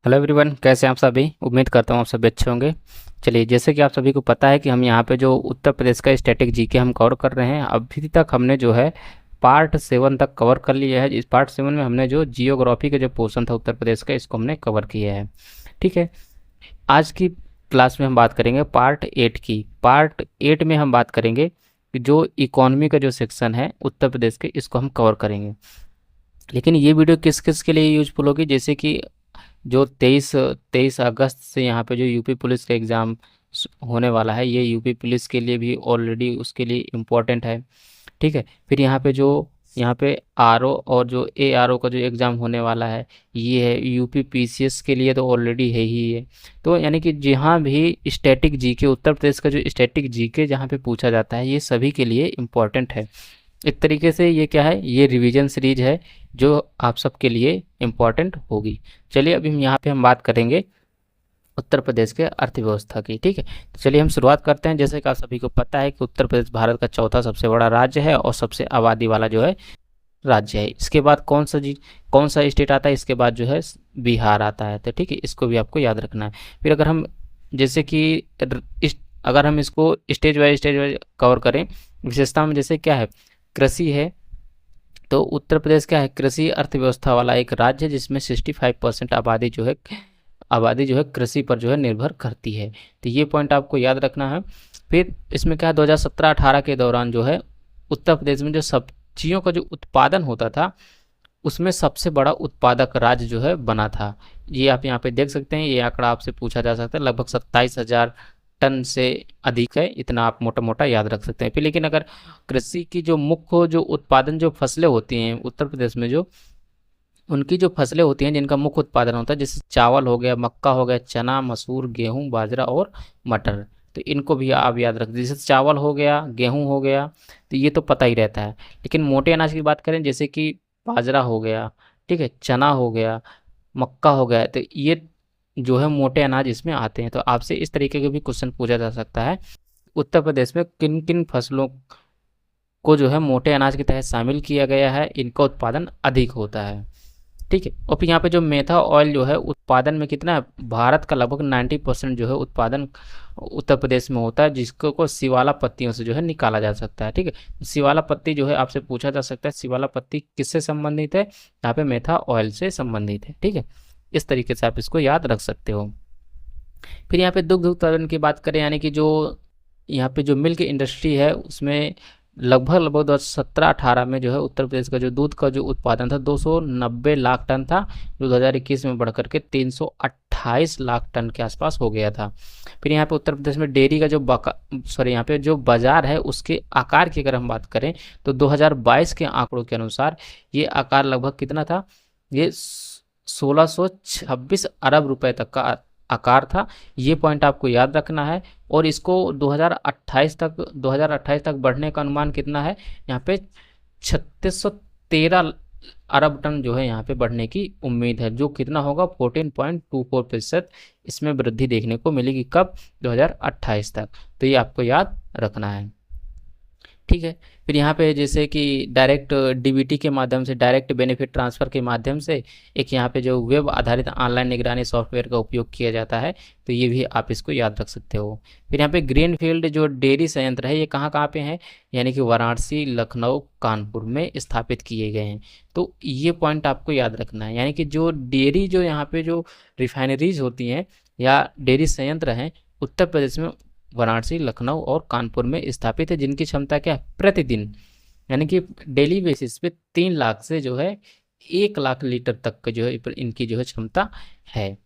Hello everyone, कैसे हैं आप सभी। उम्मीद करता हूँ आप सभी अच्छे होंगे। चलिए, जैसे कि आप सभी को पता है कि हम यहाँ पे जो उत्तर प्रदेश का स्टैटिक जीके हम कवर कर रहे हैं। अभी तक हमने जो है पार्ट 7 तक कवर कर लिया है। इस पार्ट 7 में हमने जो जियोग्राफी का जो पोर्शन था उत्तर प्रदेश का, इसको हमने कवर किया है। ठीक है। आज की क्लास में हम बात करेंगे पार्ट 8 की। पार्ट 8 में हम बात करेंगे कि जो इकोनॉमी का जो सेक्शन है उत्तर प्रदेश के, इसको हम कवर करेंगे। लेकिन ये वीडियो किस किस के लिए यूजफुल होगी, जैसे कि जो 23 अगस्त से यहाँ पे जो यूपी पुलिस का एग्ज़ाम होने वाला है, ये यूपी पुलिस के लिए भी ऑलरेडी उसके लिए इम्पोर्टेंट है। ठीक है। फिर यहाँ पे आरओ और जो एआरओ का जो एग्ज़ाम होने वाला है, ये है यूपी पीसीएस के लिए, तो ऑलरेडी है ही है। तो यानी कि जहाँ भी स्टैटिक जीके, उत्तर प्रदेश का जो स्टैटिक जीके जहाँ पे पूछा जाता है, ये सभी के लिए इम्पोर्टेंट है। एक तरीके से ये क्या है, ये रिवीजन सीरीज है जो आप सबके लिए इम्पोर्टेंट होगी। चलिए, अभी हम यहाँ पे हम बात करेंगे उत्तर प्रदेश के अर्थव्यवस्था की। ठीक है। तो चलिए हम शुरुआत करते हैं। जैसे कि आप सभी को पता है कि उत्तर प्रदेश भारत का चौथा सबसे बड़ा राज्य है और सबसे आबादी वाला जो है राज्य है। इसके बाद कौन सा स्टेट आता है, इसके बाद जो है बिहार आता है। तो ठीक है, इसको भी आपको याद रखना है। फिर अगर हम जैसे कि अगर हम इसको स्टेज वाइज कवर करें, विशेषता में जैसे क्या है, कृषि है। तो उत्तर प्रदेश क्या है, कृषि अर्थव्यवस्था वाला एक राज्य है, जिसमें 65% आबादी जो है कृषि पर जो है निर्भर करती है। तो ये पॉइंट आपको याद रखना है। फिर इसमें क्या है, 2017-18 के दौरान जो है उत्तर प्रदेश में जो सब्जियों का जो उत्पादन होता था, उसमें सबसे बड़ा उत्पादक राज्य जो है बना था। ये आप यहाँ पे देख सकते हैं, ये आंकड़ा आपसे पूछा जा सकता है। लगभग 27,000 टन से अधिक है, इतना आप मोटा मोटा याद रख सकते हैं। फिर लेकिन अगर कृषि की जो मुख्य जो उत्पादन जो फसलें होती हैं उत्तर प्रदेश में, जो उनकी जो फसलें होती हैं जिनका मुख्य उत्पादन होता है, जैसे चावल हो गया, मक्का हो गया, चना, मसूर, गेहूं, बाजरा और मटर। तो इनको भी आप याद रख दीजिए। जैसे चावल हो गया, गेहूं हो गया, तो ये तो पता ही रहता है। लेकिन मोटे अनाज की बात करें, जैसे कि बाजरा हो गया, ठीक है, चना हो गया, मक्का हो गया, तो ये जो है मोटे अनाज इसमें आते हैं। तो आपसे इस तरीके के भी क्वेश्चन पूछा जा सकता है, उत्तर प्रदेश में किन किन फसलों को जो है मोटे अनाज के तहत शामिल किया गया है, इनका उत्पादन अधिक होता है। ठीक है। और फिर यहाँ पे जो मेथा ऑयल जो है उत्पादन में कितना है, भारत का लगभग 90% जो है उत्पादन उत्तर प्रदेश में होता है, जिसको को शिवाला पत्तियों से जो है निकाला जा सकता है। ठीक है। शिवाला पत्ती जो है आपसे पूछा जा सकता है, शिवाला पत्ती किससे संबंधित है, यहाँ पे मेथा ऑयल से संबंधित है। ठीक है। इस तरीके से आप इसको याद रख सकते हो। फिर यहाँ पे दुग्ध उत्पादन की बात करें, यानी कि जो यहाँ पे जो मिल्क इंडस्ट्री है, उसमें लगभग 2017-18 में जो है उत्तर प्रदेश का जो दूध का जो उत्पादन था 290 लाख टन था, जो 2021 में बढ़कर के 328 लाख टन के आसपास हो गया था। फिर यहाँ पे उत्तर प्रदेश में डेयरी का जो यहाँ पे जो बाजार है, उसके आकार की अगर हम बात करें, तो 2022 के आंकड़ों के अनुसार ये आकार लगभग कितना था, ये 1626 अरब रुपए तक का आकार था। ये पॉइंट आपको याद रखना है। और इसको 2028 तक बढ़ने का अनुमान कितना है, यहाँ पे 3613 अरब टन जो है यहाँ पे बढ़ने की उम्मीद है, जो कितना होगा 14.24% इसमें वृद्धि देखने को मिलेगी। कब, 2028 तक। तो ये आपको याद रखना है। ठीक है। फिर यहाँ पे जैसे कि डायरेक्ट डीबीटी के माध्यम से, डायरेक्ट बेनिफिट ट्रांसफ़र के माध्यम से एक यहाँ पे जो वेब आधारित ऑनलाइन निगरानी सॉफ्टवेयर का उपयोग किया जाता है, तो ये भी आप इसको याद रख सकते हो। फिर यहाँ पे ग्रीन फील्ड जो डेयरी संयंत्र है, ये कहाँ कहाँ पे हैं, यानी कि वाराणसी, लखनऊ, कानपुर में स्थापित किए गए हैं। तो ये पॉइंट आपको याद रखना है। यानी कि जो डेयरी जो यहाँ पे जो रिफाइनरीज होती हैं या डेयरी संयंत्र हैं, उत्तर प्रदेश में वाराणसी, लखनऊ और कानपुर में स्थापित है, जिनकी क्षमता क्या है, प्रतिदिन यानी कि डेली बेसिस पे 3 लाख से जो है 1 लाख लीटर तक का जो है इनकी जो है क्षमता है।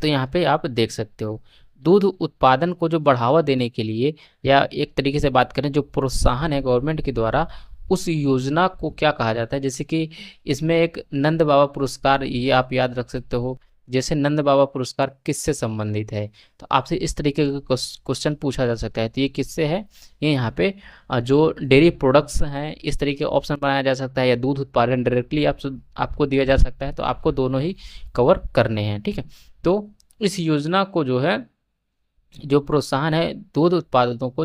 तो यहाँ पे आप देख सकते हो। दूध उत्पादन को जो बढ़ावा देने के लिए, या एक तरीके से बात करें जो प्रोत्साहन है गवर्नमेंट के द्वारा, उस योजना को क्या कहा जाता है, जैसे कि इसमें एक नंद बाबा पुरस्कार, ये आप याद रख सकते हो। जैसे नंद बाबा पुरस्कार किससे संबंधित है, तो आपसे इस तरीके का क्वेश्चन पूछा जा सकता है। तो ये किससे है, ये यहाँ पे जो डेयरी प्रोडक्ट्स हैं, इस तरीके ऑप्शन बनाया जा सकता है, या दूध उत्पादन डायरेक्टली आपको दिया जा सकता है। तो आपको दोनों ही कवर करने हैं। ठीक है। तो इस योजना को जो है, जो प्रोत्साहन है दूध उत्पादकों को,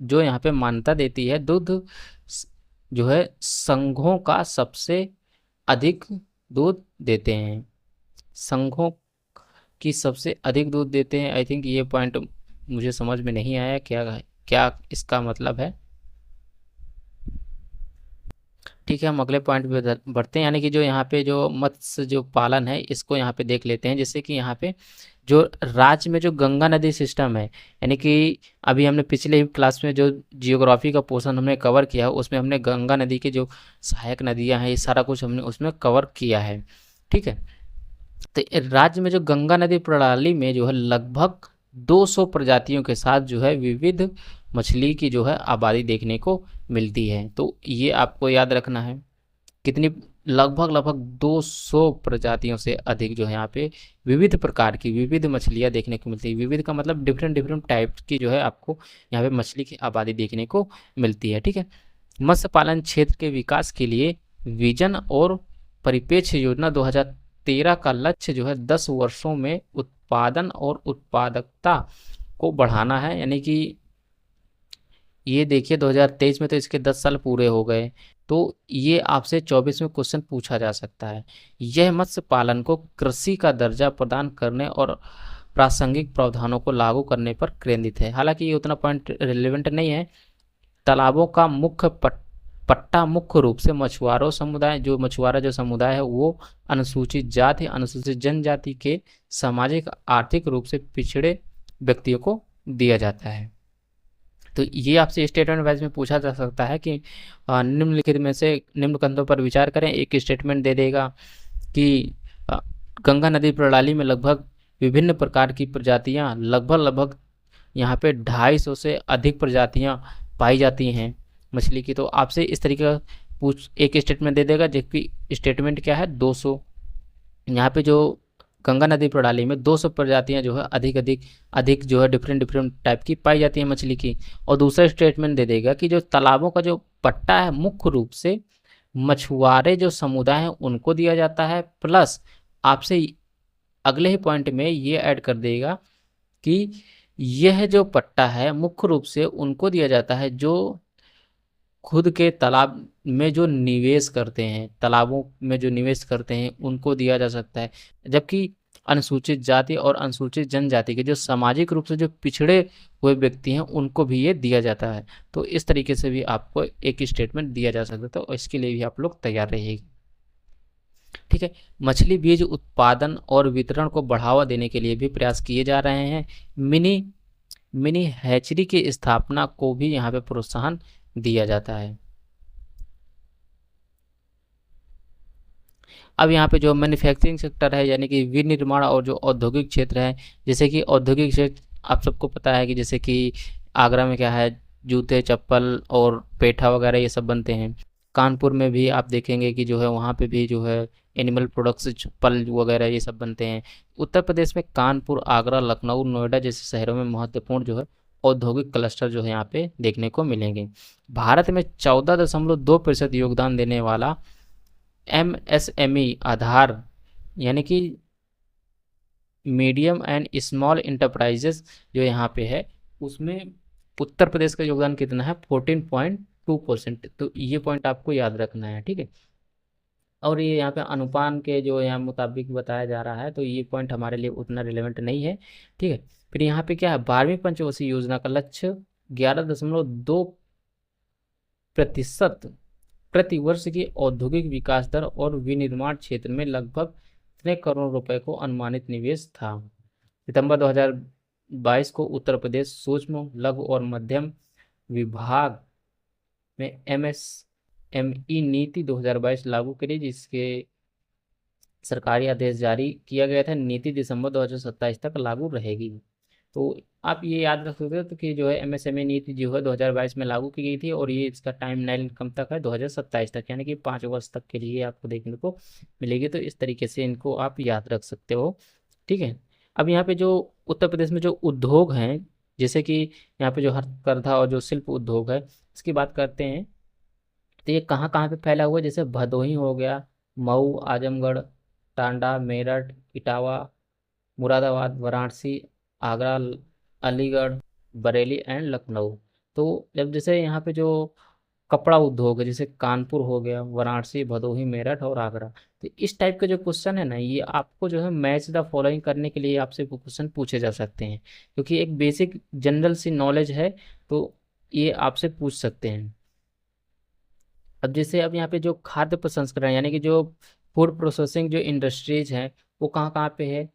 जो यहाँ पे मान्यता देती है, जो है संघों का सबसे अधिक दूध देते हैं, संघों की सबसे अधिक दूध देते हैं। आई थिंक ये पॉइंट मुझे समझ में नहीं आया, क्या क्या इसका मतलब है। ठीक है, हम अगले पॉइंट पे बढ़ते हैं, यानी कि जो यहाँ पे जो मत्स्य जो पालन है इसको यहाँ पे देख लेते हैं। जैसे कि यहाँ पे जो राज्य में जो गंगा नदी सिस्टम है, यानी कि अभी हमने पिछले क्लास में जो जियोग्राफी का पोर्शन हमने कवर किया उसमें हमने गंगा नदी की जो सहायक नदियाँ हैं ये सारा कुछ हमने उसमें कवर किया है। ठीक है, तो राज्य में जो गंगा नदी प्रणाली में जो है लगभग 200 प्रजातियों के साथ जो है विविध मछली की जो है आबादी देखने को मिलती है। तो ये आपको याद रखना है कितनी, लगभग लगभग 200 प्रजातियों से अधिक जो है यहाँ पे विविध प्रकार की विविध मछलियाँ देखने को मिलती है। विविध का मतलब डिफरेंट डिफरेंट टाइप की जो है आपको यहाँ पे मछली की आबादी देखने को मिलती है। ठीक है, मत्स्य पालन क्षेत्र के विकास के लिए विजन और परिप्रेक्ष्य योजना 2013 का लक्ष्य जो है 10 वर्षों में उत्पादन और उत्पादकता को बढ़ाना है। यानी कि ये देखिए 2023 में तो इसके 10 साल पूरे हो गए, तो ये आपसे 24 में क्वेश्चन पूछा जा सकता है। यह मत्स्य पालन को कृषि का दर्जा प्रदान करने और प्रासंगिक प्रावधानों को लागू करने पर केंद्रित है। हालांकि ये उतना पॉइंट रिलेवेंट नहीं है। तालाबों का मुख्य पट्टा मुख्य रूप से मछुआरों समुदाय, जो मछुआरा जो समुदाय है वो अनुसूचित जाति अनुसूचित जनजाति के सामाजिक आर्थिक रूप से पिछड़े व्यक्तियों को दिया जाता है। तो ये आपसे स्टेटमेंट वाइज में पूछा जा सकता है कि निम्नलिखित में से निम्न कंधों पर विचार करें। एक स्टेटमेंट दे देगा कि गंगा नदी प्रणाली में लगभग विभिन्न प्रकार की प्रजातियां लगभग यहाँ पे 250 से अधिक प्रजातियां पाई जाती हैं मछली की। तो आपसे इस तरीके का एक स्टेटमेंट दे देगा, जबकि स्टेटमेंट क्या है 200। यहाँ पे जो गंगा नदी प्रणाली में 200 प्रजातियां जो है अधिक जो है डिफरेंट डिफरेंट टाइप की पाई जाती है मछली की। और दूसरा स्टेटमेंट दे देगा कि जो तालाबों का जो पट्टा है मुख्य रूप से मछुआरे जो समुदाय हैं उनको दिया जाता है, प्लस आपसे अगले ही पॉइंट में ये ऐड कर देगा कि यह जो पट्टा है मुख्य रूप से उनको दिया जाता है जो खुद के तालाब में जो निवेश करते हैं, तालाबों में जो निवेश करते हैं उनको दिया जा सकता है। जबकि अनुसूचित जाति और अनुसूचित जनजाति के जो सामाजिक रूप से जो पिछड़े हुए व्यक्ति हैं उनको भी ये दिया जाता है। तो इस तरीके से भी आपको एक स्टेटमेंट दिया जा सकता है, तो इसके लिए भी आप लोग तैयार रहिएगा। ठीक है, मछली बीज उत्पादन और वितरण को बढ़ावा देने के लिए भी प्रयास किए जा रहे हैं। मिनी हैचरी की स्थापना को भी यहाँ पे प्रोत्साहन दिया जाता है। अब यहाँ पे जो मैन्युफैक्चरिंग सेक्टर है यानी कि विनिर्माण और जो औद्योगिक क्षेत्र है, जैसे कि औद्योगिक क्षेत्र आप सबको पता है कि जैसे कि आगरा में क्या है, जूते चप्पल और पेठा वगैरह ये सब बनते हैं। कानपुर में भी आप देखेंगे कि जो है वहाँ पे भी जो है एनिमल प्रोडक्ट्स चप्पल वगैरह ये सब बनते हैं। उत्तर प्रदेश में कानपुर, आगरा, लखनऊ, नोएडा जैसे शहरों में महत्वपूर्ण जो है औद्योगिक क्लस्टर जो है यहाँ पे देखने को मिलेंगे। भारत में 14.2% योगदान देने वाला MSME आधार यानी कि मीडियम एंड स्मॉल इंटरप्राइजेस जो यहाँ पे है उसमें उत्तर प्रदेश का योगदान कितना है 14.2%। तो ये पॉइंट आपको याद रखना है। ठीक है, और ये यहाँ पे अनुपान के जो यहाँ मुताबिक बताया जा रहा है, तो ये पॉइंट हमारे लिए उतना रिलेवेंट नहीं है। ठीक है, फिर यहाँ पे क्या है 12वीं पंचवर्षीय योजना का लक्ष्य 11.2% प्रति वर्ष की औद्योगिक विकास दर और विनिर्माण क्षेत्र में लगभग कितने करोड़ रुपए को अनुमानित निवेश था। सितंबर 2022 को उत्तर प्रदेश सूक्ष्म लघु और मध्यम विभाग में MSME नीति 2022 लागू करी, जिसके सरकारी आदेश जारी किया गया था। नीति दिसंबर 2027 तक लागू रहेगी। तो आप ये याद रख सकते हो तो कि जो है MSME नीति जो है 2022 में लागू की गई थी और ये इसका टाइम लाइन कब तक है 2027 तक, यानी कि 5 वर्ष तक के लिए आपको देखने को मिलेगी। तो इस तरीके से इनको आप याद रख सकते हो। ठीक है, अब यहाँ पे जो उत्तर प्रदेश में जो उद्योग हैं, जैसे कि यहाँ पे जो हथकरघा और जो शिल्प उद्योग है इसकी बात करते हैं, तो ये कहाँ कहाँ पे फैला हुआ है। जैसे भदोही हो गया, मऊ, आजमगढ़, टांडा, मेरठ, इटावा, मुरादाबाद, वाराणसी, आगरा, अलीगढ़, बरेली एंड लखनऊ। तो जब जैसे यहाँ पे जो कपड़ा उद्योग है जैसे कानपुर हो गया, वाराणसी, भदोही, मेरठ और आगरा, तो इस टाइप के जो क्वेश्चन है ना, ये आपको जो है मैच द फॉलोइंग करने के लिए आपसे क्वेश्चन पूछे जा सकते हैं, क्योंकि एक बेसिक जनरल सी नॉलेज है, तो ये आपसे पूछ सकते हैं। अब जैसे अब यहाँ पे जो खाद्य प्रसंस्करण यानी कि जो फूड प्रोसेसिंग जो इंडस्ट्रीज हैं, वो कहाँ कहाँ पे है?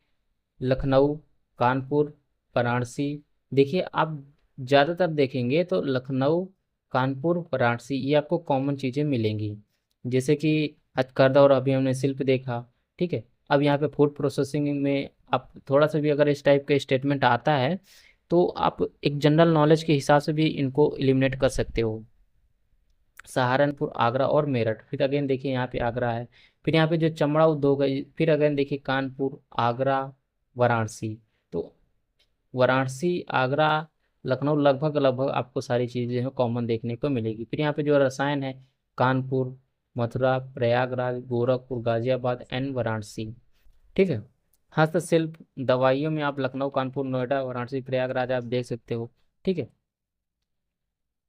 लखनऊ, कानपुर, वाराणसी। देखिए आप ज़्यादातर देखेंगे तो लखनऊ, कानपुर, वाराणसी ये आपको कॉमन चीज़ें मिलेंगी, जैसे कि हथकरघा और अभी हमने शिल्प देखा। ठीक है, अब यहाँ पे फूड प्रोसेसिंग में आप थोड़ा सा भी अगर इस टाइप का स्टेटमेंट आता है, तो आप एक जनरल नॉलेज के हिसाब से भी इनको एलिमिनेट कर सकते हो। सहारनपुर, आगरा और मेरठ। फिर अगेन देखिए यहाँ पे आगरा है। फिर यहाँ पे जो चमड़ा उद्योग है, फिर अगेन देखिए कानपुर, आगरा, वाराणसी। तो वाराणसी, आगरा, लखनऊ लगभग लगभग आपको सारी चीज़ें हैं कॉमन देखने को मिलेगी। फिर यहाँ पे जो रसायन है, कानपुर, मथुरा, प्रयागराज, गोरखपुर, गाजियाबाद एंड वाराणसी। ठीक है। हस्तशिल्प, दवाइयों में आप लखनऊ, कानपुर, नोएडा, वाराणसी, प्रयागराज आप देख सकते हो। ठीक है।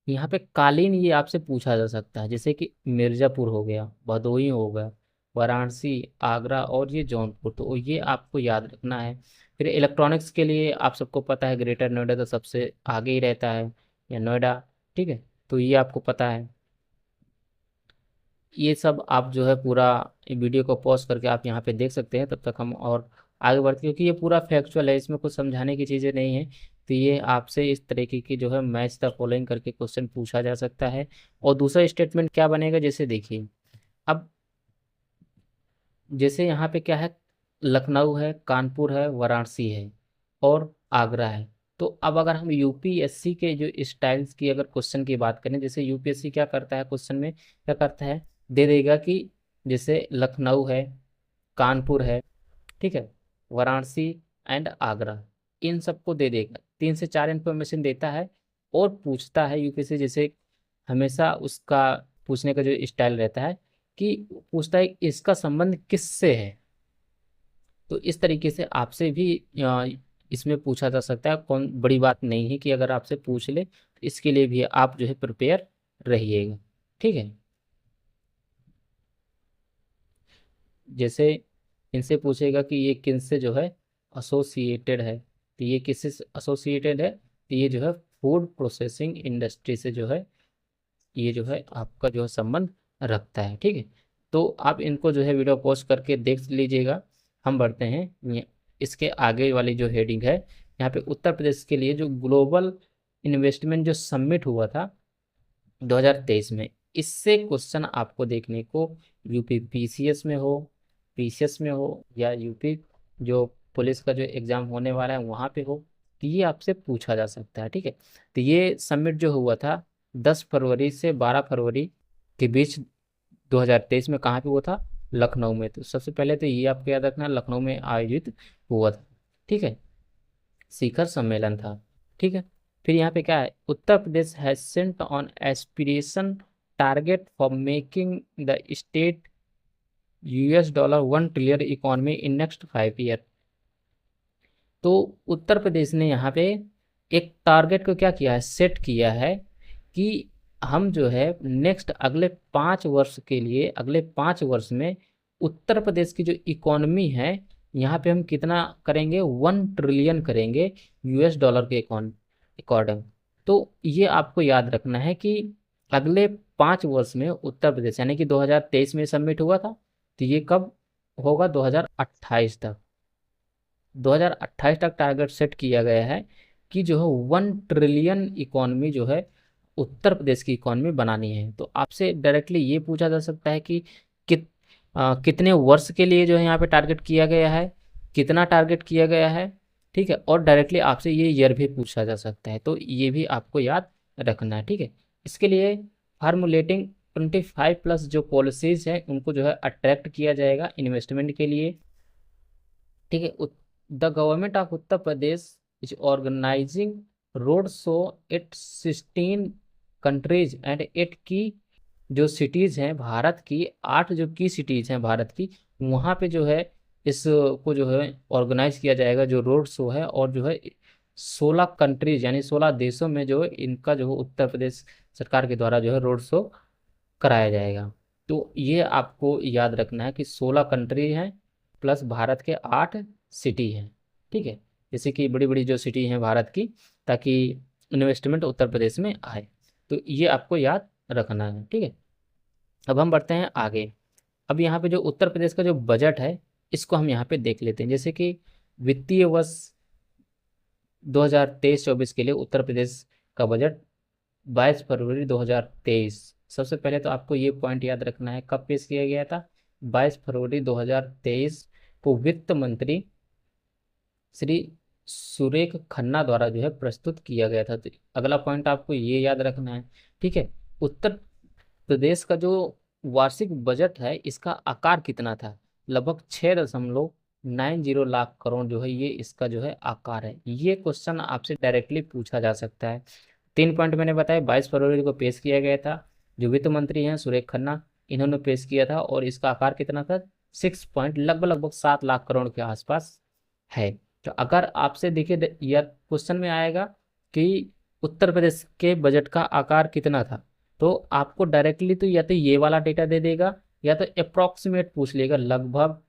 यहाँ पे कालीन ये आपसे पूछा जा सकता है, जैसे कि मिर्जापुर हो गया, भदोही हो गया, वाराणसी, आगरा और ये जौनपुर, तो ये आपको याद रखना है। फिर इलेक्ट्रॉनिक्स के लिए आप सबको पता है ग्रेटर नोएडा तो सबसे आगे ही रहता है, या नोएडा। ठीक है, तो ये आपको पता है। ये सब आप जो है पूरा वीडियो को पॉज करके आप यहाँ पे देख सकते हैं, तब तक हम और आगे बढ़ते, क्योंकि ये पूरा फैक्चुअल है, इसमें कुछ समझाने की चीज़ें नहीं है। तो ये आपसे इस तरीके की जो है मैच द फॉलोइंग करके क्वेश्चन पूछा जा सकता है। और दूसरा स्टेटमेंट क्या बनेगा, जैसे देखिए अब जैसे यहाँ पे क्या है, लखनऊ है, कानपुर है, वाराणसी है और आगरा है। तो अब अगर हम यूपीएससी के जो स्टाइल्स की अगर क्वेश्चन की बात करें, जैसे यूपीएससी क्या करता है, क्वेश्चन में क्या करता है, दे देगा कि जैसे लखनऊ है, कानपुर है, ठीक है, वाराणसी एंड आगरा, इन सबको दे देगा, 3 से 4 इंफॉर्मेशन देता है और पूछता है यूपीएससी, जैसे हमेशा उसका पूछने का जो स्टाइल रहता है कि पूछता है इसका संबंध किससे है। तो इस तरीके से आपसे भी इसमें पूछा जा सकता है, कौन बड़ी बात नहीं है कि अगर आपसे पूछ ले, तो इसके लिए भी आप जो है प्रिपेयर रहिएगा। ठीक है, जैसे इनसे पूछेगा कि ये किनसे जो है एसोसिएटेड है, तो ये किससे एसोसिएटेड है, तो ये जो है फूड प्रोसेसिंग इंडस्ट्री से जो है ये जो है आपका जो है संबंध रखता है। ठीक है, तो आप इनको जो है वीडियो पॉज करके देख लीजिएगा। हम बढ़ते हैं इसके आगे वाली जो हेडिंग है, यहाँ पे उत्तर प्रदेश के लिए जो ग्लोबल इन्वेस्टमेंट जो समिट हुआ था 2023 में, इससे क्वेश्चन आपको देखने को यूपी पीसीएस में हो, पीसीएस में हो, या यूपी जो पुलिस का जो एग्ज़ाम होने वाला है वहाँ पे हो, तो ये आपसे पूछा जा सकता है। ठीक है, तो ये समिट जो हुआ था 10 फरवरी से 12 फरवरी के बीच 2023 में, कहाँ पे हुआ था? लखनऊ में। तो सबसे पहले तो ये आपको याद रखना, लखनऊ में आयोजित हुआ था। ठीक है, शिखर सम्मेलन था। ठीक है, फिर यहाँ पे क्या है, Uttar Pradesh has set an aspiration target for making the state $1 trillion economy in next 5 year. तो उत्तर प्रदेश ने यहाँ पे एक टारगेट को क्या किया है, सेट किया है कि हम जो है नेक्स्ट अगले 5 वर्ष के लिए, अगले 5 वर्ष में उत्तर प्रदेश की जो इकोनॉमी है यहाँ पे हम कितना करेंगे, $1 ट्रिलियन करेंगे $, के अकॉर्डिंग। तो ये आपको याद रखना है कि अगले 5 वर्ष में उत्तर प्रदेश, यानी कि 2023 में सबमिट हुआ था, तो ये कब होगा, 2028 तक। 2028 तक टारगेट सेट किया गया है कि जो है $1 ट्रिलियन इकॉनमी जो है उत्तर प्रदेश की इकॉनमी बनानी है। तो आपसे डायरेक्टली ये पूछा जा सकता है कि कितने वर्ष के लिए जो है यहाँ पे टारगेट किया गया है, कितना टारगेट किया गया है। ठीक है, और डायरेक्टली आपसे ये ईयर भी पूछा जा सकता है, तो ये भी आपको याद रखना है। ठीक है, इसके लिए फार्मुलेटिंग 25+ जो पॉलिसीज़ हैं उनको जो है अट्रैक्ट किया जाएगा इन्वेस्टमेंट के लिए। ठीक है, the government of Uttar Pradesh is organising road show at 16 countries and 8 की जो सिटीज़ हैं भारत की, 8 जो की सिटीज़ हैं भारत की, वहाँ पे जो है इसको जो है ऑर्गेनाइज किया जाएगा जो रोड शो है, और जो है 16 कंट्रीज यानी 16 देशों में जो है इनका जो है उत्तर प्रदेश सरकार के द्वारा जो है रोड शो कराया जाएगा। तो ये आपको याद रखना है कि 16 कंट्री हैं प्लस भारत के 8 सिटी हैं, ठीक है, जैसे कि बड़ी बड़ी जो सिटी हैं भारत की, ताकि इन्वेस्टमेंट उत्तर प्रदेश में आए। तो ये आपको याद रखना है, ठीक है। अब हम बढ़ते हैं आगे। अब यहाँ पे जो उत्तर प्रदेश का जो बजट है इसको हम यहाँ पे देख लेते हैं। जैसे कि वित्तीय वर्ष 2023-24 के लिए उत्तर प्रदेश का बजट 22 फरवरी 2023। सबसे पहले तो आपको ये पॉइंट याद रखना है कब पेश किया गया था। 22 फरवरी 2023 को वित्त मंत्री श्री सुरेख खन्ना द्वारा जो है प्रस्तुत किया गया था। तो अगला पॉइंट आपको ये याद रखना है, ठीक है। उत्तर प्रदेश का जो वार्षिक बजट है इसका आकार कितना था, लगभग 6.90 लाख करोड़ जो है ये इसका जो है आकार है। ये क्वेश्चन आपसे डायरेक्टली पूछा जा सकता है। 3 पॉइंट मैंने बताया, 22 फरवरी को पेश किया गया था, जो वित्त मंत्री हैं सुरेश खन्ना इन्होंने पेश किया था, और इसका आकार कितना था, 6 पॉइंट लगभग लगभग 7 लाख करोड़ के आसपास है। तो अगर आपसे देखिए यह क्वेश्चन में आएगा कि उत्तर प्रदेश के बजट का आकार कितना था, तो आपको डायरेक्टली तो या तो ये वाला डेटा दे देगा या तो अप्रॉक्सीमेट पूछ लेगा, लगभग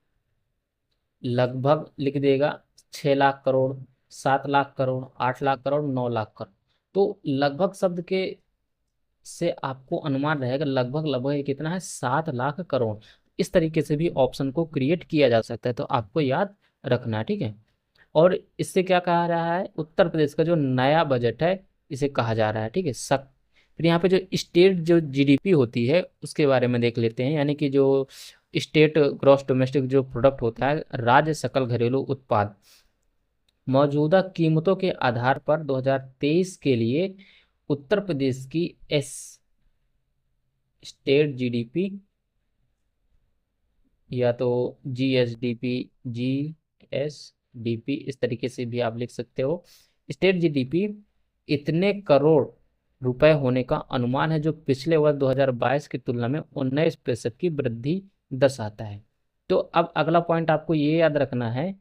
लगभग लिख देगा 6 लाख करोड़, 7 लाख करोड़, 8 लाख करोड़, 9 लाख करोड़। तो लगभग शब्द के से आपको अनुमान रहेगा लगभग लगभग ये कितना है, 7 लाख करोड़। इस तरीके से भी ऑप्शन को क्रिएट किया जा सकता है, तो आपको याद रखना है, ठीक है। और इससे क्या कहा रहा है, उत्तर प्रदेश का जो नया बजट है इसे कहा जा रहा है, ठीक है। फिर यहाँ पे जो स्टेट जो जीडीपी होती है उसके बारे में देख लेते हैं, यानी कि जो स्टेट ग्रॉस डोमेस्टिक जो प्रोडक्ट होता है, राज्य सकल घरेलू उत्पाद, मौजूदा कीमतों के आधार पर 2023 के लिए उत्तर प्रदेश की स्टेट जीडीपी या तो जीएसडीपी, जीएसडीपी इस तरीके से भी आप लिख सकते हो। स्टेट जीडीपी इतने करोड़ रुपए होने का अनुमान है, जो पिछले वर्ष 2022 की तुलना में 19% की वृद्धि दर्शाता है। तो अब अगला पॉइंट आपको ये याद रखना है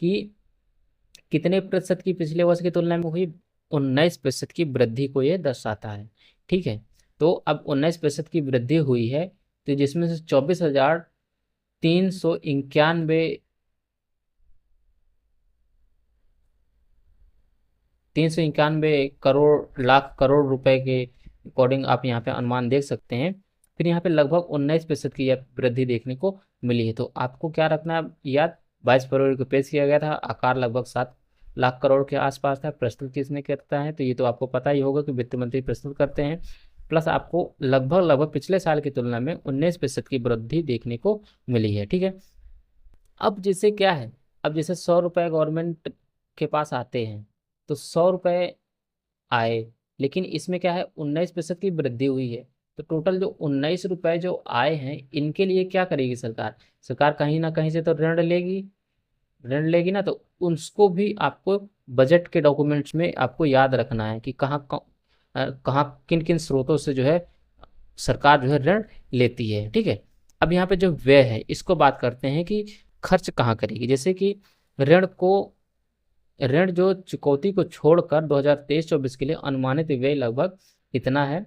कि कितने प्रतिशत की पिछले वर्ष की तुलना में हुई, 19% की वृद्धि को ये दर्शाता है, ठीक है। तो अब 19% की वृद्धि हुई है, तो जिसमें से 24,391 करोड़ लाख करोड़ रुपए के अकॉर्डिंग आप यहाँ पे अनुमान देख सकते हैं। फिर यहाँ पे लगभग 19% की यह वृद्धि देखने को मिली है। तो आपको क्या रखना है याद, 22 फरवरी को पेश किया गया था, आकार लगभग 7 लाख करोड़ के आसपास था। प्रस्तुत किसने करता है, तो ये तो आपको पता ही होगा कि वित्त मंत्री प्रस्तुत करते हैं। प्लस आपको लगभग लगभग पिछले साल की तुलना में 19% की वृद्धि देखने को मिली है, ठीक है। अब जैसे क्या है, अब जैसे 100 रुपये गवर्नमेंट के पास आते हैं, तो 100 रुपये आए, लेकिन इसमें क्या है 19% की वृद्धि हुई है। तो टोटल जो 19 रुपये जो आए हैं इनके लिए क्या करेगी सरकार, सरकार कहीं ना कहीं से तो ऋण लेगी, ऋण लेगी ना, तो उसको भी आपको बजट के डॉक्यूमेंट्स में आपको याद रखना है कि कहाँ कहाँ किन किन स्रोतों से जो है सरकार जो है ऋण लेती है, ठीक है। अब यहाँ पे जो व्यय है इसको बात करते हैं कि खर्च कहाँ करेगी। जैसे कि ऋण जो चुकौती को छोड़कर 2023-24 के लिए अनुमानित व्यय लगभग इतना है।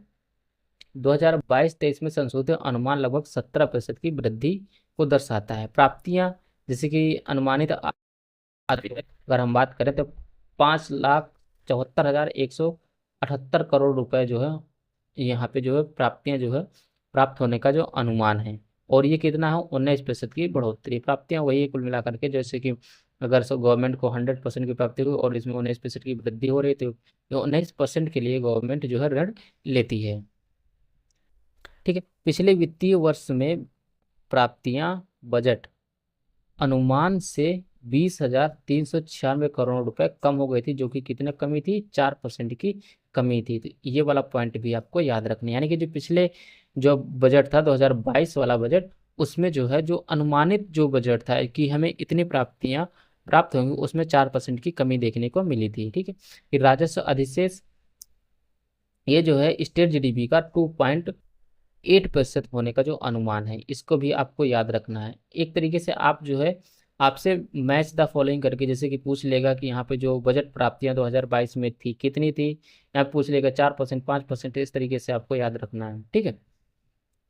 2022-23 में संशोधित अनुमान लगभग 17% की वृद्धि को दर्शाता है। प्राप्तियां जैसे कि अनुमानित अगर हम बात करें तो 5,74,178 करोड़ रुपए जो है यहाँ पे जो है प्राप्तियां जो है प्राप्त होने का जो अनुमान है, और ये कितना है 19% की बढ़ोतरी। प्राप्तियां वही है कुल मिलाकर के, जैसे कि अगर गवर्नमेंट को 100% की प्राप्ति हो और इसमें 19% की वृद्धि हो रही है, तो 19% के लिए गवर्नमेंट जो है ऋण लेती है, ठीक है। पिछले वित्तीय वर्ष में प्राप्तियां बजट अनुमान से 20,396 करोड़ रुपए कम हो गई थी, जो कि कितने कमी थी, 4% की कमी थी। तो ये वाला पॉइंट भी आपको याद रखना है, यानी कि जो पिछले जो बजट था 2022 वाला बजट, उसमें जो है जो अनुमानित जो बजट था कि हमें इतनी प्राप्तियां प्राप्त होंगी, उसमें 4% की कमी देखने को मिली थी, ठीक है। फिर राजस्व अधिशेष, ये जो है स्टेट जीडीपी का 2.8% होने का जो अनुमान है, इसको भी आपको याद रखना है। एक तरीके से आप जो है आपसे मैच द फॉलोइंग करके जैसे कि पूछ लेगा कि यहाँ पे जो बजट प्राप्तियां 2022 में थी कितनी थी, यहाँ पूछ लेगा 4%, 5%, इस तरीके से आपको याद रखना है, ठीक है।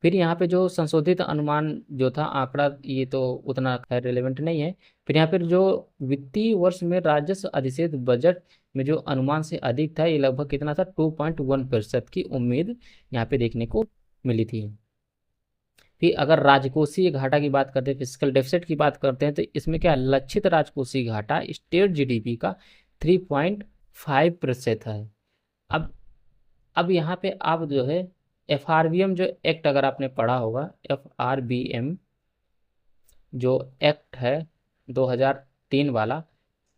फिर यहाँ पे जो संशोधित अनुमान जो था आंकड़ा, ये तो उतना खैर रिलेवेंट नहीं है। फिर यहाँ पर जो वित्तीय वर्ष में राजस्व अधिशेष बजट में जो अनुमान से अधिक था, ये लगभग कितना था, 2.1% की उम्मीद यहाँ पे देखने को मिली थी। फिर अगर राजकोषीय घाटा की बात करते हैं, फिजिकल डेफिसिट की बात करते हैं, तो इसमें क्या लक्षित राजकोषीय घाटा स्टेट जीडीपी का 3.5% है। अब यहाँ पे आप जो है एफआरबीएम जो एक्ट अगर आपने पढ़ा होगा, एफआरबीएम जो एक्ट है 2003 वाला,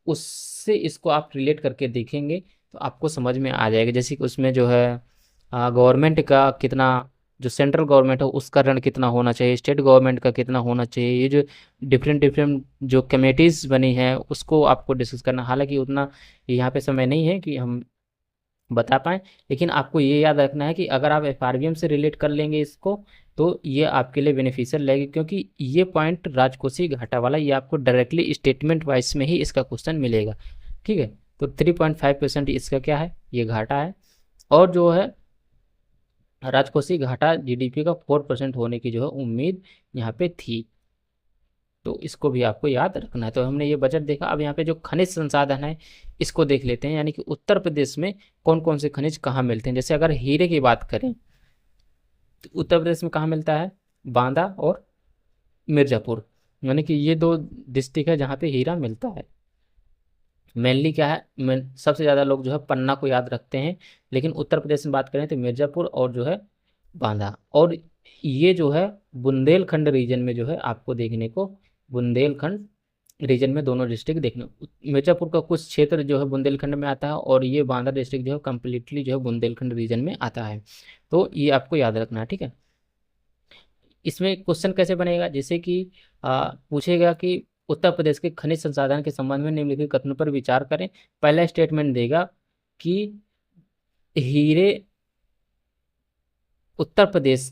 उससे इसको आप रिलेट करके देखेंगे तो आपको समझ में आ जाएगा। जैसे कि उसमें जो है गवर्नमेंट का कितना, जो सेंट्रल गवर्नमेंट है उसका ऋण कितना होना चाहिए, स्टेट गवर्नमेंट का कितना होना चाहिए, ये जो डिफरेंट डिफरेंट जो कमेटीज़ बनी है उसको आपको डिस्कस करना। हालांकि उतना यहाँ पे समय नहीं है कि हम बता पाएँ, लेकिन आपको ये याद रखना है कि अगर आप एफआरबीएम से रिलेट कर लेंगे इसको तो ये आपके लिए बेनिफिशियल रहेगी, क्योंकि ये पॉइंट राजकोषीय घाटा वाला ये आपको डायरेक्टली स्टेटमेंट वाइज में ही इसका क्वेश्चन मिलेगा। ठीक है, तो 3.5% इसका क्या है, ये घाटा है। और जो है राजकोषीय घाटा जीडीपी का 4% होने की जो है उम्मीद यहाँ पे थी, तो इसको भी आपको याद रखना है। तो हमने ये बजट देखा। अब यहाँ पे जो खनिज संसाधन है इसको देख लेते हैं, यानी कि उत्तर प्रदेश में कौन कौन से खनिज कहाँ मिलते हैं। जैसे अगर हीरे की बात करें तो उत्तर प्रदेश में कहाँ मिलता है, बांदा और मिर्ज़ापुर, यानी कि ये दो डिस्ट्रिक्ट है जहाँ पे हीरा मिलता है। मेनली क्या है, सबसे ज़्यादा लोग जो है पन्ना को याद रखते हैं, लेकिन उत्तर प्रदेश में बात करें तो मिर्ज़ापुर और जो है बांदा। और ये जो है बुंदेलखंड रीजन में जो है आपको देखने को, बुंदेलखंड रीजन में दोनों डिस्ट्रिक्ट देखने, मिर्ज़ापुर का कुछ क्षेत्र जो है बुंदेलखंड में आता है और ये बांदा डिस्ट्रिक्ट जो है कम्प्लीटली जो है बुंदेलखंड रीजन में आता है। तो ये आपको याद रखना है, ठीक है। इसमें क्वेश्चन कैसे बनेगा, जैसे कि पूछेगा कि उत्तर प्रदेश के खनिज संसाधन के संबंध में निम्नलिखित कथनों पर विचार करें। पहला स्टेटमेंट देगा कि हीरे, उत्तर प्रदेश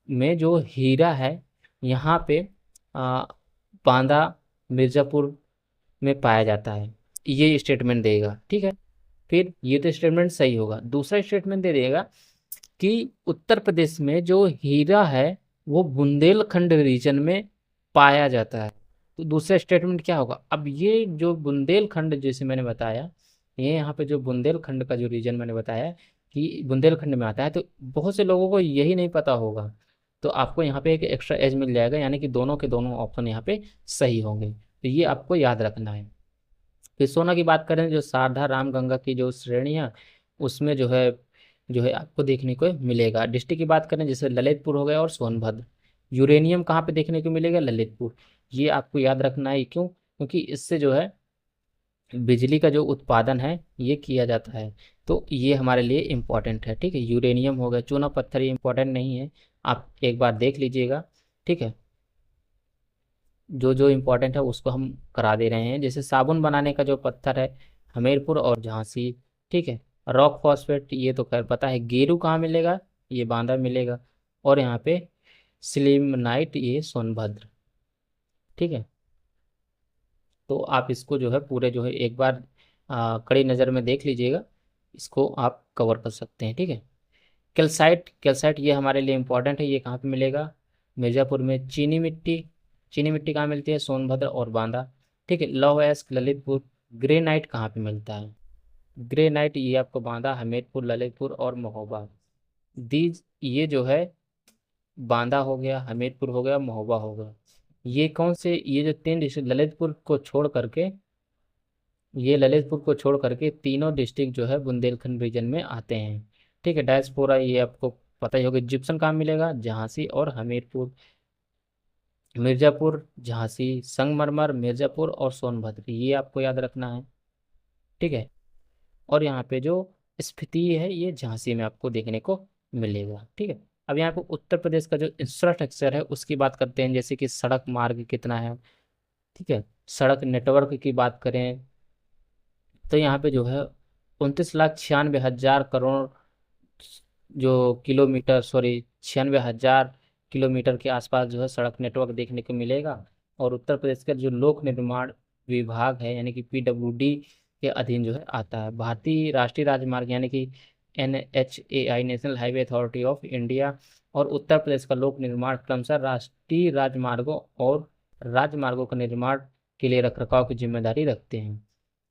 में जो हीरा है यहाँ पे बांदा मिर्ज़ापुर में पाया जाता है, ये स्टेटमेंट देगा, ठीक है। फिर ये तो स्टेटमेंट सही होगा। दूसरा स्टेटमेंट दे देगा कि उत्तर प्रदेश में जो हीरा है वो बुंदेलखंड रीजन में पाया जाता है। तो दूसरा स्टेटमेंट क्या होगा, अब ये जो बुंदेलखंड जैसे मैंने बताया, ये यहाँ पे जो बुंदेलखंड का जो रीजन मैंने बताया कि बुंदेलखंड में आता है, तो बहुत से लोगों को यही नहीं पता होगा, तो आपको यहाँ पे एक एक्स्ट्रा एज मिल जाएगा, यानी कि दोनों के दोनों ऑप्शन यहाँ पे सही होंगे। तो ये आपको याद रखना है। फिर सोना की बात करें, जो शारदा रामगंगा की जो श्रेणी है उसमें जो है आपको देखने को मिलेगा। डिस्ट्रिक्ट की बात करें जैसे ललितपुर हो गया और सोनभद्र। यूरेनियम कहाँ पे देखने को मिलेगा, ललितपुर। ये आपको याद रखना है, क्यों, क्योंकि इससे जो है बिजली का जो उत्पादन है ये किया जाता है, तो ये हमारे लिए इम्पॉर्टेंट है, ठीक है। यूरेनियम हो गया, चूना पत्थर, ये इम्पॉर्टेंट नहीं है, आप एक बार देख लीजिएगा, ठीक है। जो जो इम्पोर्टेंट है उसको हम करा दे रहे हैं। जैसे साबुन बनाने का जो पत्थर है, हमीरपुर और झांसी, ठीक है। रॉक फॉस्फेट ये तो खैर पता है। गेरू कहाँ मिलेगा, ये बांदा मिलेगा। और यहाँ पे सिलिमनाइट ये सोनभद्र, ठीक है। तो आप इसको जो है पूरे जो है एक बार कड़ी नज़र में देख लीजिएगा, इसको आप कवर कर सकते हैं, ठीक है। कैल्साइट, कैल्साइट ये हमारे लिए इम्पोर्टेंट है, ये कहाँ पे मिलेगा, मिर्ज़ापुर में। चीनी मिट्टी, चीनी मिट्टी कहाँ मिलती है, सोनभद्र और बांदा, ठीक है। लौह अयस्क ललितपुर। ग्रेनाइट कहाँ पे मिलता है, ग्रेनाइट ये आपको बांदा, हमीरपुर, ललितपुर और महोबा। दीज ये जो है बांदा हो गया, हमीरपुर हो गया, महोबा हो गया। ये कौन से, ये जो तीन डिस्ट्रिक्ट ललितपुर को छोड़ करके, ये ललितपुर को छोड़ करके तीनों डिस्ट्रिक्ट जो है बुंदेलखंड रीजन में आते हैं, ठीक है। डायस्पोरा ये आपको पता ही होगा। जिप्सम कहाँ मिलेगा, झांसी और हमीरपुर। मिर्ज़ापुर, झांसी, संगमरमर, मिर्ज़ापुर और सोनभद्र, ये आपको याद रखना है, ठीक है। और यहाँ पे जो स्फीति है ये झांसी में आपको देखने को मिलेगा, ठीक है। अब यहाँ पे उत्तर प्रदेश का जो इंफ्रास्ट्रक्चर है उसकी बात करते हैं, जैसे कि सड़क मार्ग कितना है, ठीक है। सड़क नेटवर्क की बात करें तो यहाँ पे जो है 29,96,000 करोड़ जो किलोमीटर, सॉरी 96,000 किलोमीटर के आसपास जो है सड़क नेटवर्क देखने को मिलेगा। और उत्तर प्रदेश का जो लोक निर्माण विभाग है यानी कि पीडब्ल्यूडी के अधीन जो है आता है। भारतीय राष्ट्रीय राजमार्ग यानी कि NHAI, national highway authority of India और उत्तर प्रदेश का लोक निर्माण क्रमशः राष्ट्रीय राजमार्गों और राजमार्गों का निर्माण के लिए रखरखाव की जिम्मेदारी रखते हैं।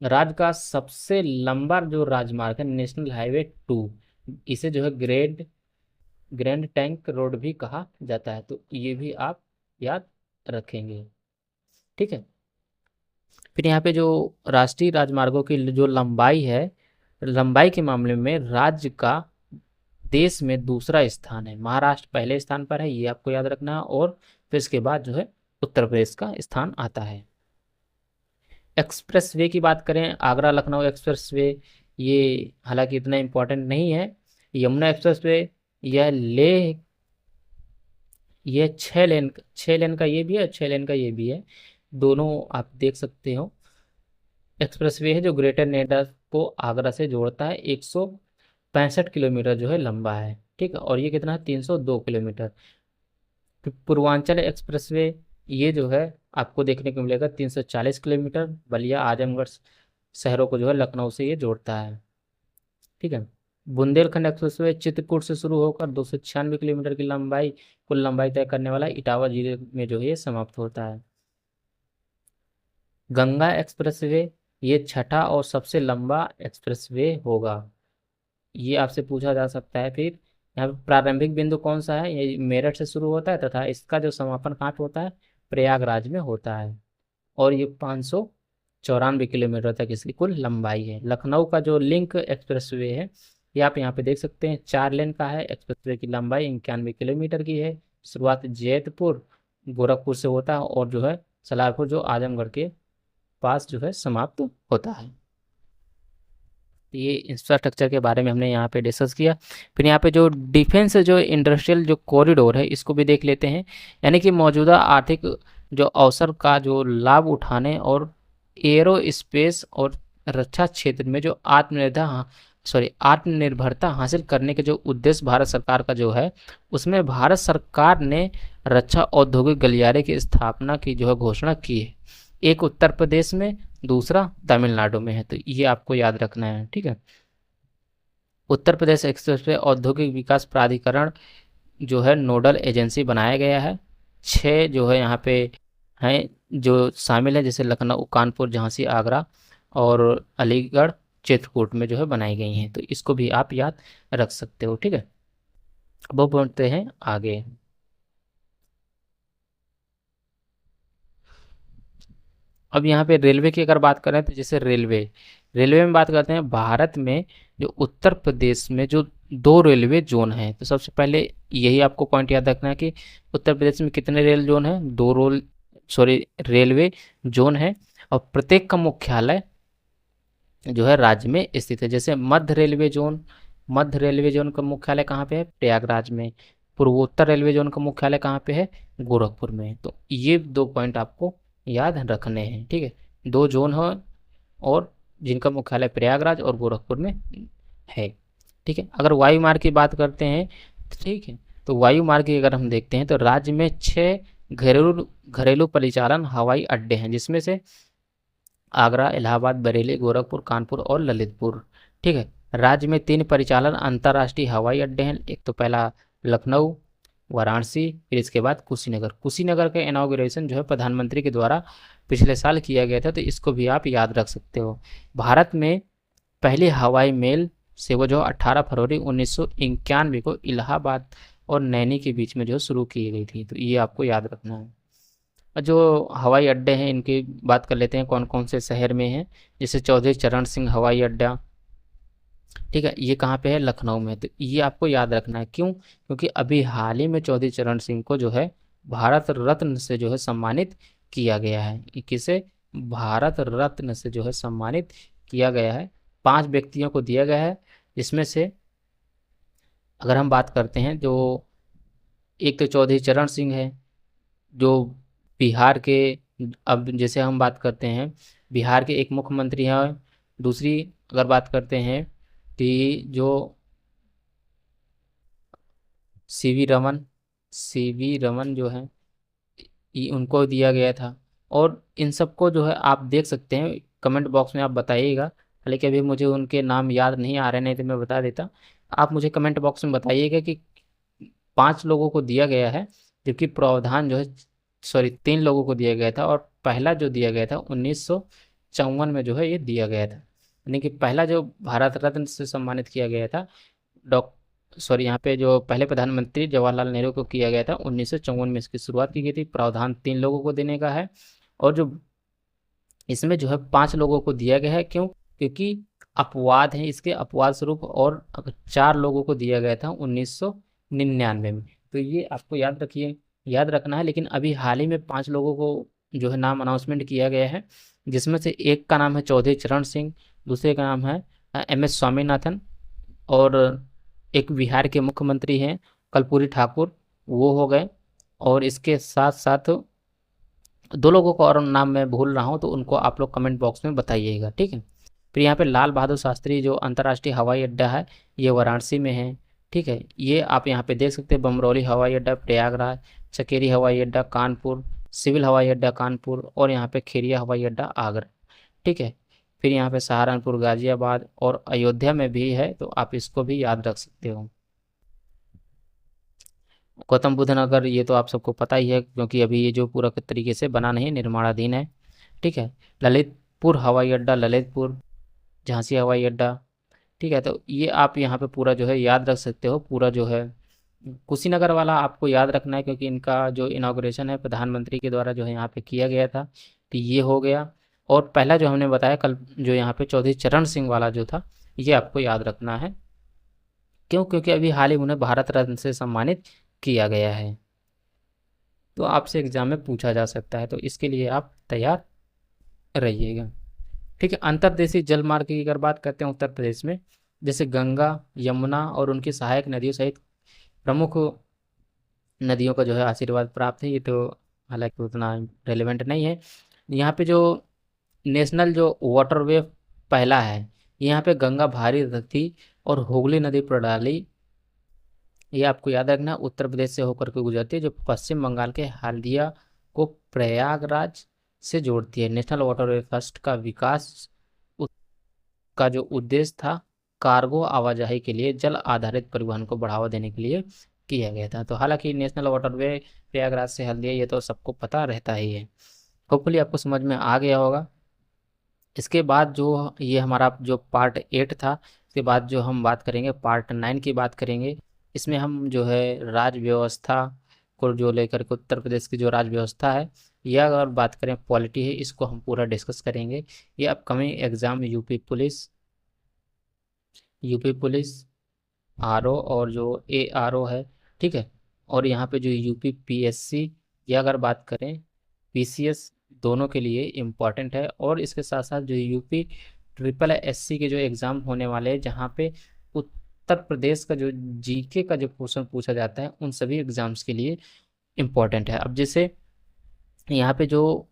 राज्य का सबसे लंबा जो राजमार्ग है नेशनल हाईवे 2, इसे जो है ग्रैंड टैंक रोड भी कहा जाता है, तो ये भी आप याद रखेंगे। ठीक है। फिर यहाँ पे जो राष्ट्रीय राजमार्गों की जो लंबाई है, लंबाई के मामले में राज्य का देश में दूसरा स्थान है। महाराष्ट्र पहले स्थान पर है, ये आपको याद रखना है, और फिर इसके बाद जो है उत्तर प्रदेश का स्थान आता है। एक्सप्रेस वे की बात करें, आगरा लखनऊ एक्सप्रेस वे, ये हालांकि इतना इम्पोर्टेंट नहीं है। यमुना एक्सप्रेस वे, यह लेह, यह 6 लेन का ये भी है, 6 लेन का ये भी है, दोनों आप देख सकते हो। एक्सप्रेसवे है जो ग्रेटर नोएडा को आगरा से जोड़ता है, 165 किलोमीटर जो है लंबा है। ठीक है, और ये कितना है, 302 किलोमीटर। पूर्वांचल एक्सप्रेसवे, ये जो है आपको देखने को मिलेगा 340 किलोमीटर, बलिया आजमगढ़ शहरों को जो है लखनऊ से ये जोड़ता है। ठीक है। बुंदेलखंड एक्सप्रेसवे चित्रकूट से शुरू होकर 296 किलोमीटर की लंबाई, कुल लंबाई तय करने वाला इटावा जिले में जो है ये समाप्त होता है। गंगा एक्सप्रेसवे, ये छठा और सबसे लंबा एक्सप्रेसवे होगा, ये आपसे पूछा जा सकता है। फिर यहाँ पे प्रारंभिक बिंदु कौन सा है, ये मेरठ से शुरू होता है तथा इसका जो समापन कहाँ पे होता है, प्रयागराज में होता है, और ये 594 किलोमीटर तक इसकी कुल लंबाई है। लखनऊ का जो लिंक एक्सप्रेसवे है, ये आप यहाँ पे देख सकते हैं, 4 लेन का है। एक्सप्रेसवे की लंबाई 91 किलोमीटर की है। शुरुआत जैतपुर गोरखपुर से होता है, और जो है सलारपुर जो आजमगढ़ के पास जो है समाप्त होता है। ये इंफ्रास्ट्रक्चर के बारे में हमने यहाँ पे डिस्कस किया। फिर यहाँ पे जो डिफेंस जो इंडस्ट्रियल जो कॉरिडोर है, इसको भी देख लेते हैं। यानी कि मौजूदा आर्थिक जो अवसर का जो लाभ उठाने और एरो स्पेस और रक्षा क्षेत्र में जो आत्मनिर्भरता हासिल करने के जो उद्देश्य भारत सरकार का जो है, उसमें भारत सरकार ने रक्षा औद्योगिक गलियारे की स्थापना की जो है घोषणा की है। एक उत्तर प्रदेश में, दूसरा तमिलनाडु में है, तो ये आपको याद रखना है। ठीक है। उत्तर प्रदेश एक्सप्रेसवे औद्योगिक विकास प्राधिकरण जो है नोडल एजेंसी बनाया गया है। 6 जो है यहाँ पे हैं जो शामिल है, जैसे लखनऊ, कानपुर, झांसी, आगरा और अलीगढ़ चित्रकूट में जो है बनाई गई हैं, तो इसको भी आप याद रख सकते हो। ठीक है। वो बढ़ते हैं आगे। अब यहाँ पे रेलवे की अगर बात करें, तो जैसे रेलवे में बात करते हैं, भारत में जो उत्तर प्रदेश में जो 2 रेलवे जोन हैं, तो सबसे पहले यही आपको पॉइंट याद रखना है कि उत्तर प्रदेश में कितने रेल जोन हैं, 2 रेलवे जोन है, और प्रत्येक का मुख्यालय जो है राज्य में स्थित है। जैसे मध्य रेलवे जोन का मुख्यालय कहाँ पे है, प्रयागराज में। पूर्वोत्तर रेलवे जोन का मुख्यालय कहाँ पे है, गोरखपुर में। तो ये 2 पॉइंट आपको याद रखने हैं। ठीक है, 2 जोन हो और जिनका मुख्यालय प्रयागराज और गोरखपुर में है। ठीक है। अगर वायु मार्ग की बात करते हैं, ठीक है, तो वायु मार्ग की अगर हम देखते हैं, तो राज्य में 6 घरेलू परिचालन हवाई अड्डे हैं, जिसमें से आगरा, इलाहाबाद, बरेली, गोरखपुर, कानपुर और ललितपुर। ठीक है। राज्य में 3 परिचालन अंतर्राष्ट्रीय हवाई अड्डे हैं। एक तो पहला लखनऊ, वाराणसी, फिर इसके बाद कुशीनगर का इनॉग्रेशन जो है प्रधानमंत्री के द्वारा पिछले साल किया गया था, तो इसको भी आप याद रख सकते हो। भारत में पहली हवाई मेल सेवा जो 18 फरवरी 1991 को इलाहाबाद और नैनी के बीच में जो शुरू की गई थी, तो ये आपको याद रखना है। और जो हवाई अड्डे हैं, इनकी बात कर लेते हैं, कौन कौन से शहर में हैं। जैसे चौधरी चरण सिंह हवाई अड्डा, ठीक है, ये कहाँ पे है, लखनऊ में। तो ये आपको याद रखना है, क्यों, क्योंकि अभी हाल ही में चौधरी चरण सिंह को जो है भारत रत्न से जो है सम्मानित किया गया है। किसे, भारत रत्न से जो है सम्मानित किया गया है। 5 व्यक्तियों को दिया गया है, जिसमें से अगर हम बात करते हैं, जो एक तो चौधरी चरण सिंह है जो बिहार के, अब जैसे हम बात करते हैं बिहार के एक मुख्यमंत्री हैं। दूसरी अगर बात करते हैं कि जो सी वी रमन जो है, ये उनको दिया गया था। और इन सबको जो है आप देख सकते हैं, कमेंट बॉक्स में आप बताइएगा। हालांकि अभी मुझे उनके नाम याद नहीं आ रहे, नहीं तो मैं बता देता। आप मुझे कमेंट बॉक्स में बताइएगा कि 5 लोगों को दिया गया है, जबकि प्रावधान जो है 3 लोगों को दिया गया था, और पहला जो दिया गया था 1954 में जो है ये दिया गया था। यानी कि पहला जो भारत रत्न से सम्मानित किया गया था यहाँ पे जो पहले प्रधानमंत्री जवाहरलाल नेहरू को किया गया था 1954 में इसकी शुरुआत की गई थी। प्रावधान 3 लोगों को देने का है, और जो इसमें जो है 5 लोगों को दिया गया है। क्यों? क्योंकि अपवाद है, इसके अपवाद स्वरूप, और 4 लोगों को दिया गया था 1999 में। तो ये आपको याद रखना है। लेकिन अभी हाल ही में 5 लोगों को जो है नाम अनाउंसमेंट किया गया है, जिसमें से एक का नाम है चौधरी चरण सिंह, दूसरे का नाम है MS स्वामीनाथन, और एक बिहार के मुख्यमंत्री हैं कर्पूरी ठाकुर, वो हो गए। और इसके साथ साथ 2 लोगों को और नाम मैं भूल रहा हूँ, तो उनको आप लोग कमेंट बॉक्स में बताइएगा, ठीक है। फिर यहाँ पे लाल बहादुर शास्त्री जो अंतर्राष्ट्रीय हवाई अड्डा है, ये वाराणसी में है, ठीक है। ये आप यहाँ पे देख सकते हैं, बमरौली हवाई अड्डा प्रयागराज, चकेरी हवाई अड्डा कानपुर, सिविल हवाई अड्डा कानपुर, और यहाँ पे खेरिया हवाई अड्डा आगरा, ठीक है। फिर यहाँ पे सहारनपुर, गाजियाबाद और अयोध्या में भी है, तो आप इसको भी याद रख सकते हो। गौतम बुद्ध नगर, ये तो आप सबको पता ही है, क्योंकि अभी ये जो पूरा तरीके से बना नहीं, निर्माणाधीन है, ठीक है। ललितपुर हवाई अड्डा ललितपुर, झांसी हवाई अड्डा, ठीक है। तो ये आप यहाँ पे पूरा जो है याद रख सकते हो। पूरा जो है कुशीनगर वाला आपको याद रखना है, क्योंकि इनका जो इनाग्रेशन है प्रधानमंत्री के द्वारा जो है यहाँ पे किया गया था, तो ये हो गया। और पहला जो हमने बताया कल, जो यहाँ पे चौधरी चरण सिंह वाला जो था, ये आपको याद रखना है। क्यों? क्योंकि अभी हाल ही उन्हें भारत रत्न से सम्मानित किया गया है, तो आपसे एग्जाम में पूछा जा सकता है, तो इसके लिए आप तैयार रहिएगा, ठीक है। अंतर्देशीय जल मार्ग की अगर बात करते हैं उत्तर प्रदेश में, जैसे गंगा, यमुना और उनकी सहायक नदियों सहित प्रमुख नदियों का जो है आशीर्वाद प्राप्त है। ये तो हालांकि उतना रेलेवेंट नहीं है। यहाँ पे जो नेशनल जो वाटरवे पहला है, यहाँ पे गंगा भागीरथी और हुगली नदी प्रणाली, ये आपको याद रखना, उत्तर प्रदेश से होकर के गुजरती है, जो पश्चिम बंगाल के हल्दिया को प्रयागराज से जोड़ती है। नेशनल वाटरवे फर्स्ट का विकास का जो उद्देश्य था, कार्गो आवाजाही के लिए जल आधारित परिवहन को बढ़ावा देने के लिए किया गया था। तो हालांकि नेशनल वाटरवे प्रयागराज से हल्दिया, ये तो सबको पता रहता ही है। होपफुली आपको समझ में आ गया होगा। इसके बाद जो ये हमारा जो पार्ट 8 था, इसके बाद जो हम बात करेंगे पार्ट 9 की बात करेंगे। इसमें हम जो है राज्य व्यवस्था को जो लेकर के उत्तर प्रदेश की जो राज्य व्यवस्था है, यह अगर बात करें पॉलिटी है, इसको हम पूरा डिस्कस करेंगे। ये upcoming exam UP police RO और जो ARO है, ठीक है। और यहाँ पे जो UP PSC, ये अगर बात करें PCS, दोनों के लिए इम्पॉर्टेंट है। और इसके साथ साथ जो UP SSSC के जो एग्ज़ाम होने वाले हैं, जहाँ पे उत्तर प्रदेश का जो GK का जो क्वेश्चन पूछा जाता है, उन सभी एग्ज़ाम्स के लिए इम्पॉर्टेंट है। अब जैसे यहाँ पे जो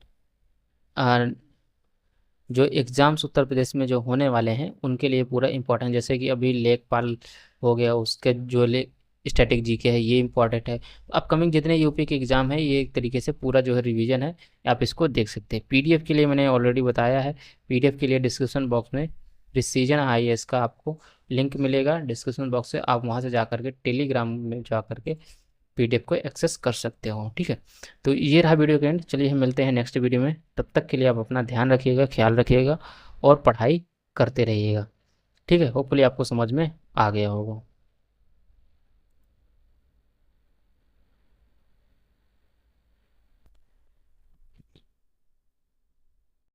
एग्ज़ाम्स उत्तर प्रदेश में जो होने वाले हैं, उनके लिए पूरा इम्पोर्टेंट, जैसे कि अभी लेखपाल हो गया, उसके जो स्टैटिक GK है, ये इम्पॉर्टेंट है। अपकमिंग जितने यूपी के एग्ज़ाम है, ये एक तरीके से पूरा जो है रिवीजन है, आप इसको देख सकते हैं। PDF के लिए मैंने ऑलरेडी बताया है, PDF के लिए डिस्क्रिप्शन बॉक्स में प्रिसीजन IAS का आपको लिंक मिलेगा डिस्क्रिप्शन बॉक्स से, आप वहाँ से जा करके टेलीग्राम में जा करके PDF को एक्सेस कर सकते हो, ठीक है। तो ये रहा वीडियो का एंड। चलिए हम मिलते हैं नेक्स्ट वीडियो में, तब तक के लिए आप अपना ध्यान रखिएगा, ख्याल रखिएगा और पढ़ाई करते रहिएगा, ठीक है। होपफुली आपको समझ में आ गया होगा।